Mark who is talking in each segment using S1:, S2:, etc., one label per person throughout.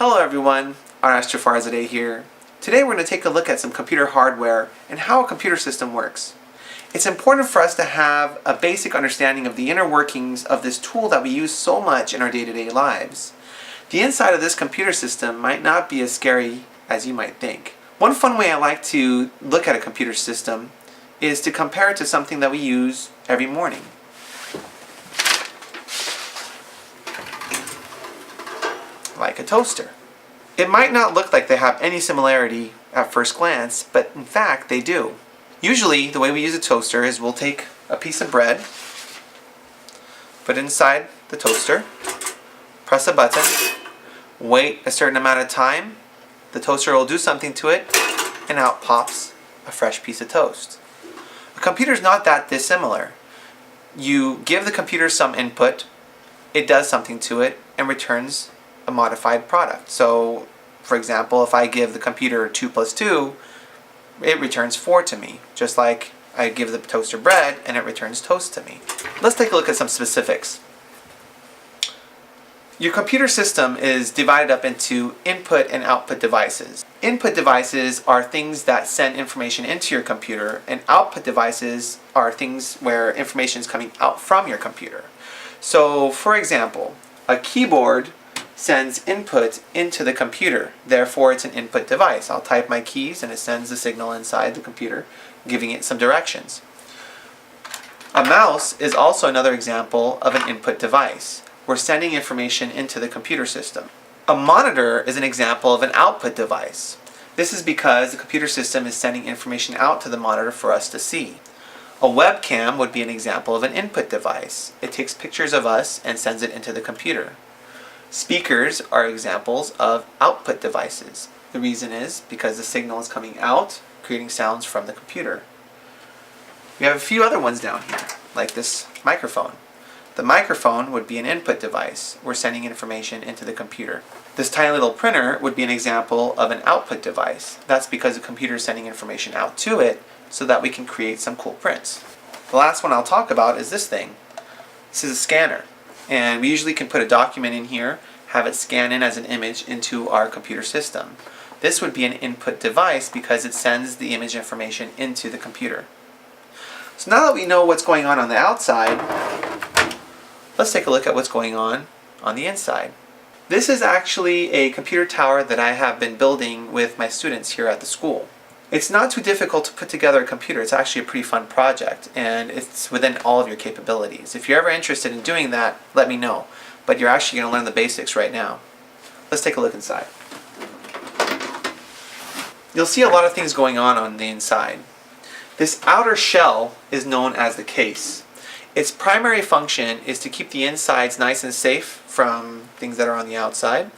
S1: Hello everyone, Arash Jafarzadeh here. Today we're going to take a look at some computer hardware and how a computer system works. It's important for us to have a basic understanding of the inner workings of this tool that we use so much in our day-to-day lives. The inside of this computer system might not be as scary as you might think. One fun way I like to look at a computer system is to compare it to something that we use every morning. Like a toaster. It might not look like they have any similarity at first glance, but in fact they do. Usually the way we use a toaster is we'll take a piece of bread, put it inside the toaster, press a button, wait a certain amount of time, the toaster will do something to it, and out pops a fresh piece of toast. A computer is not that dissimilar. You give the computer some input, it does something to it, and returns a modified product. So, for example, if I give the computer 2 plus 2, it returns 4 to me, just like I give the toaster bread and it returns toast to me. Let's take a look at some specifics. Your computer system is divided up into input and output devices. Input devices are things that send information into your computer, and output devices are things where information is coming out from your computer. So, for example, a keyboard sends input into the computer, therefore it's an input device. I'll type my keys and it sends the signal inside the computer, giving it some directions. A mouse is also another example of an input device. We're sending information into the computer system. A monitor is an example of an output device. This is because the computer system is sending information out to the monitor for us to see. A webcam would be an example of an input device. It takes pictures of us and sends it into the computer. Speakers are examples of output devices. The reason is because the signal is coming out, creating sounds from the computer. We have a few other ones down here, like this microphone. The microphone would be an input device. We're sending information into the computer. This tiny little printer would be an example of an output device. That's because the computer is sending information out to it so that we can create some cool prints. The last one I'll talk about is this thing. This is a scanner. And we usually can put a document in here, have it scan in as an image into our computer system. This would be an input device because it sends the image information into the computer. So now that we know what's going on the outside, let's take a look at what's going on the inside. This is actually a computer tower that I have been building with my students here at the school. It's not too difficult to put together a computer. It's actually a pretty fun project, and it's within all of your capabilities. If you're ever interested in doing that, let me know. But you're actually going to learn the basics right now. Let's take a look inside. You'll see a lot of things going on the inside. This outer shell is known as the case. Its primary function is to keep the insides nice and safe from things that are on the outside,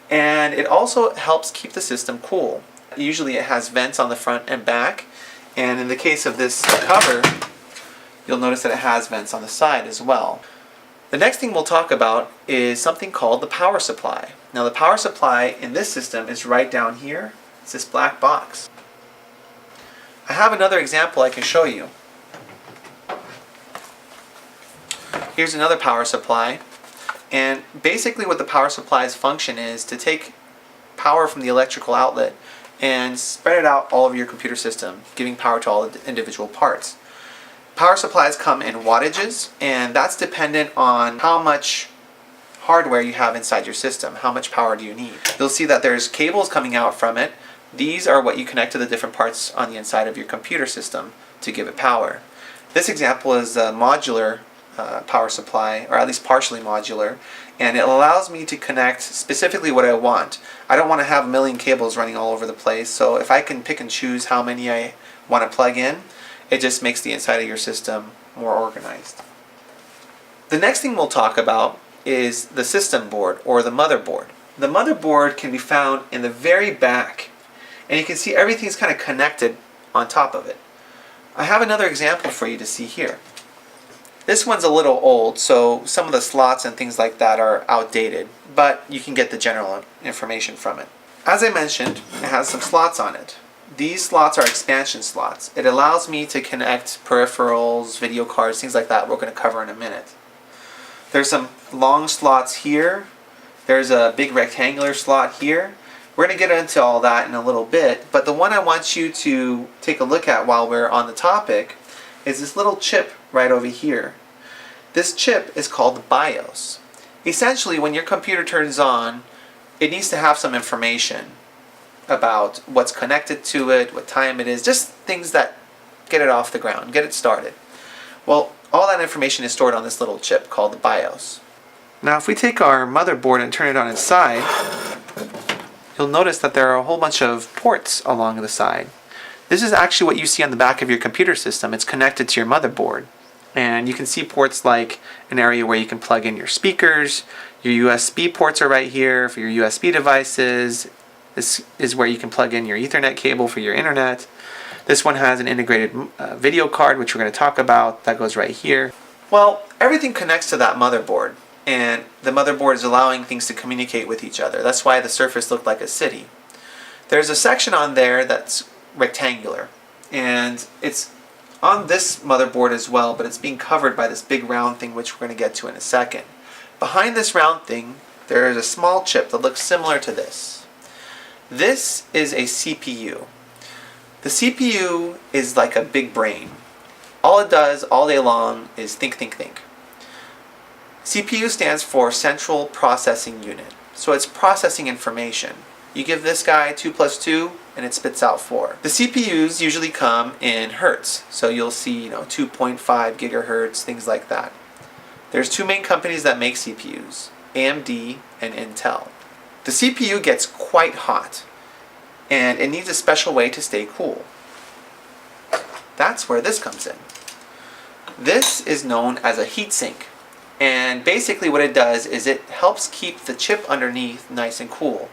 S1: and it also helps keep the system cool. Usually it has vents on the front and back, and in the case of this cover, you'll notice that it has vents on the side as well. The next thing we'll talk about is something called the power supply. Now the power supply in this system is right down here. It's this black box. I have another example I can show you. Here's another power supply, and basically what the power supply's function is to take power from the electrical outlet and spread it out all over your computer system, giving power to all the individual parts. Power supplies come in wattages, and that's dependent on how much hardware you have inside your system. How much power do you need? You'll see that there's cables coming out from it. These are what you connect to the different parts on the inside of your computer system to give it power. This example is a modular power supply, or at least partially modular, and it allows me to connect specifically what I want. I don't want to have a million cables running all over the place, so if I can pick and choose how many I want to plug in, it just makes the inside of your system more organized. The next thing we'll talk about is the system board, or the motherboard. The motherboard can be found in the very back, and you can see everything's kind of connected on top of it. I have another example for you to see here. This one's a little old, so some of the slots and things like that are outdated, but you can get the general information from it. As I mentioned, it has some slots on it. These slots are expansion slots. It allows me to connect peripherals, video cards, things like that we're going to cover in a minute. There's some long slots here There's a big rectangular slot here. We're going to get into all that in a little bit, but the one I want you to take a look at while we're on the topic is this little chip right over here. This chip is called the BIOS. Essentially, when your computer turns on, it needs to have some information about what's connected to it, what time it is, just things that get it off the ground, get it started. Well, all that information is stored on this little chip called the BIOS. Now, if we take our motherboard and turn it on its side, you'll notice that there are a whole bunch of ports along the side. This is actually what you see on the back of your computer system. It's connected to your motherboard. And you can see ports like an area where you can plug in your speakers. Your USB ports are right here for your USB devices. This is where you can plug in your Ethernet cable for your internet. This one has an integrated video card, which we're going to talk about. That goes right here. Well, everything connects to that motherboard, and the motherboard is allowing things to communicate with each other. That's why the surface looked like a city. There's a section on there that's rectangular, and it's on this motherboard as well, but it's being covered by this big round thing, which we're going to get to in a second. Behind this round thing, there is a small chip that looks similar to this. This is a CPU. The CPU is like a big brain. All it does all day long is think, think, think. CPU stands for Central Processing Unit. So it's processing information. You give this guy 2 plus 2 and it spits out 4. The CPUs usually come in hertz. So you'll see 2.5 gigahertz, things like that. There's two main companies that make CPUs, AMD and Intel. The CPU gets quite hot, and it needs a special way to stay cool. That's where this comes in. This is known as a heatsink, and basically what it does is it helps keep the chip underneath nice and cool.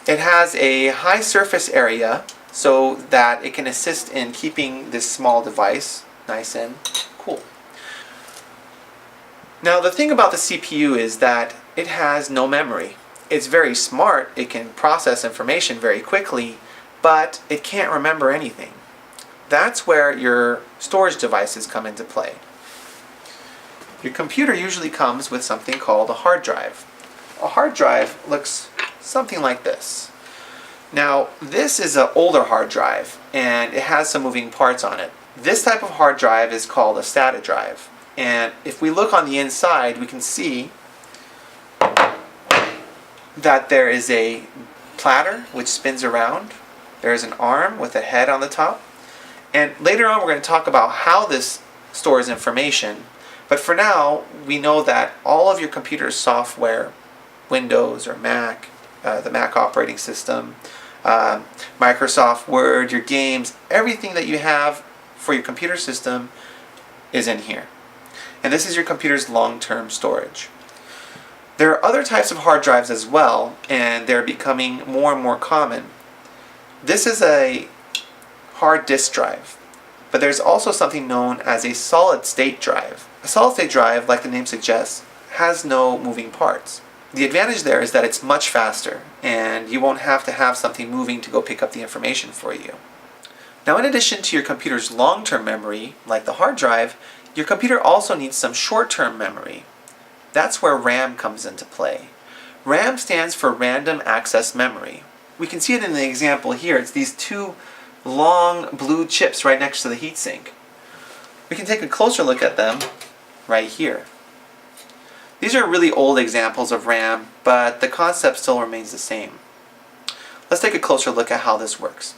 S1: It has a high surface area so that it can assist in keeping this small device nice and cool. Now the thing about the CPU is that it has no memory. It's very smart, it can process information very quickly, but it can't remember anything. That's where your storage devices come into play. Your computer usually comes with something called a hard drive. A hard drive looks something like this. Now, this is an older hard drive, and it has some moving parts on it. This type of hard drive is called a SATA drive. And if we look on the inside, we can see that there is a platter which spins around. There is an arm with a head on the top. And later on we're going to talk about how this stores information. But for now, we know that all of your computer's software, Windows or Mac, the Mac operating system, Microsoft Word, your games, everything that you have for your computer system is in here. And this is your computer's long-term storage. There are other types of hard drives as well, and they're becoming more and more common. This is a hard disk drive, but there's also something known as a solid-state drive. A solid-state drive, like the name suggests, has no moving parts. The advantage there is that it's much faster, and you won't have to have something moving to go pick up the information for you. Now, in addition to your computer's long-term memory, like the hard drive, your computer also needs some short-term memory. That's where RAM comes into play. RAM stands for Random Access Memory. We can see it in the example here. It's these two long blue chips right next to the heatsink. We can take a closer look at them right here. These are really old examples of RAM, but the concept still remains the same. Let's take a closer look at how this works.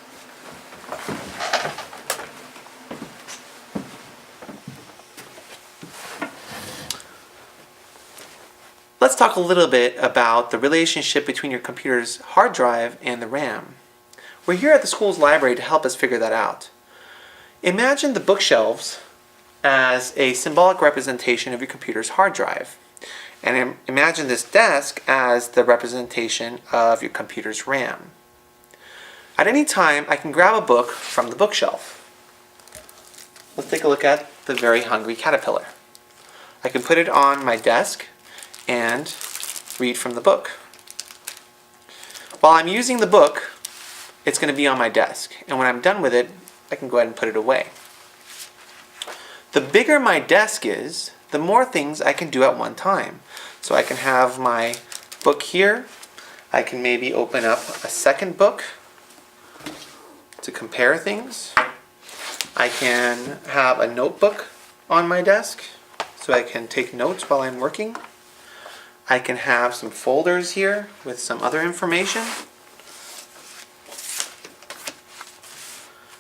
S1: Let's talk a little bit about the relationship between your computer's hard drive and the RAM. We're here at the school's library to help us figure that out. Imagine the bookshelves as a symbolic representation of your computer's hard drive. And imagine this desk as the representation of your computer's RAM. At any time, I can grab a book from the bookshelf. Let's take a look at The Very Hungry Caterpillar. I can put it on my desk and read from the book. While I'm using the book, it's going to be on my desk, and when I'm done with it, I can go ahead and put it away. The bigger my desk is, the more things I can do at one time. So I can have my book here. I can maybe open up a second book to compare things. I can have a notebook on my desk so I can take notes while I'm working. I can have some folders here with some other information.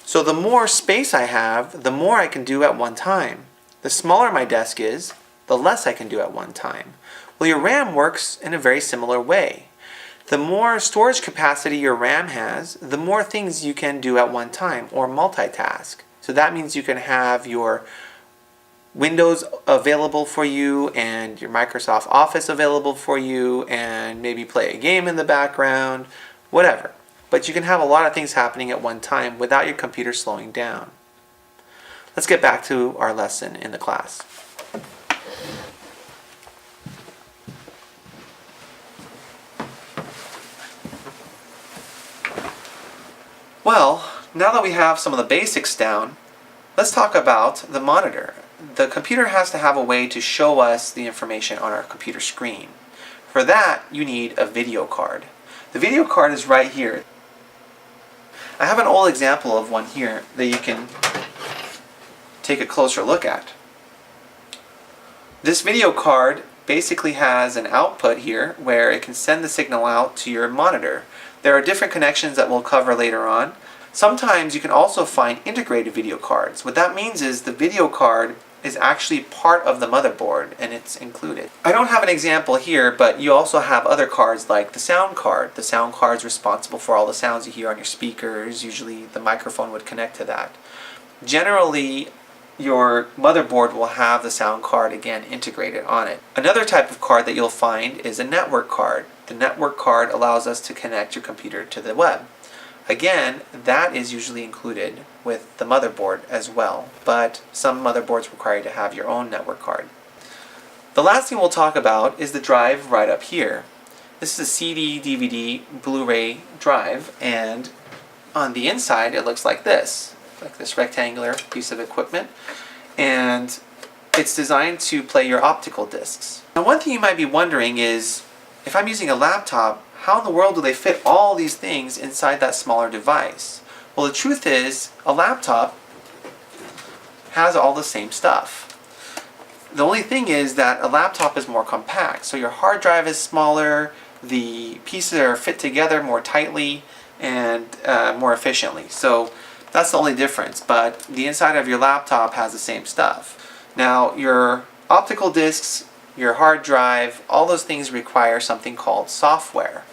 S1: So the more space I have, the more I can do at one time. The smaller my desk is, the less I can do at one time. Well, your RAM works in a very similar way. The more storage capacity your RAM has, the more things you can do at one time, or multitask. So that means you can have your Windows available for you and your Microsoft Office available for you and maybe play a game in the background, whatever. But you can have a lot of things happening at one time without your computer slowing down. Let's get back to our lesson in the class. Well, now that we have some of the basics down, let's talk about the monitor. The computer has to have a way to show us the information on our computer screen. For that, you need a video card. The video card is right here. I have an old example of one here that you can take a closer look at. This video card basically has an output here where it can send the signal out to your monitor. There are different connections that we'll cover later on. Sometimes you can also find integrated video cards. What that means is the video card is actually part of the motherboard and it's included. I don't have an example here, but you also have other cards like the sound card. The sound card is responsible for all the sounds you hear on your speakers. Usually the microphone would connect to that. Generally, your motherboard will have the sound card again integrated on it. Another type of card that you'll find is a network card. The network card allows us to connect your computer to the web. Again, that is usually included with the motherboard as well, but some motherboards require you to have your own network card. The last thing we'll talk about is the drive right up here. This is a CD, DVD, Blu-ray drive, and on the inside it looks like this rectangular piece of equipment, and it's designed to play your optical discs. Now, one thing you might be wondering is, if I'm using a laptop, how in the world do they fit all these things inside that smaller device? Well, the truth is, a laptop has all the same stuff. The only thing is that a laptop is more compact, so your hard drive is smaller, the pieces are fit together more tightly and more efficiently. So that's the only difference, but the inside of your laptop has the same stuff. Now, your optical discs, your hard drive, all those things require something called software,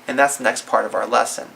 S1: and that's the next part of our lesson.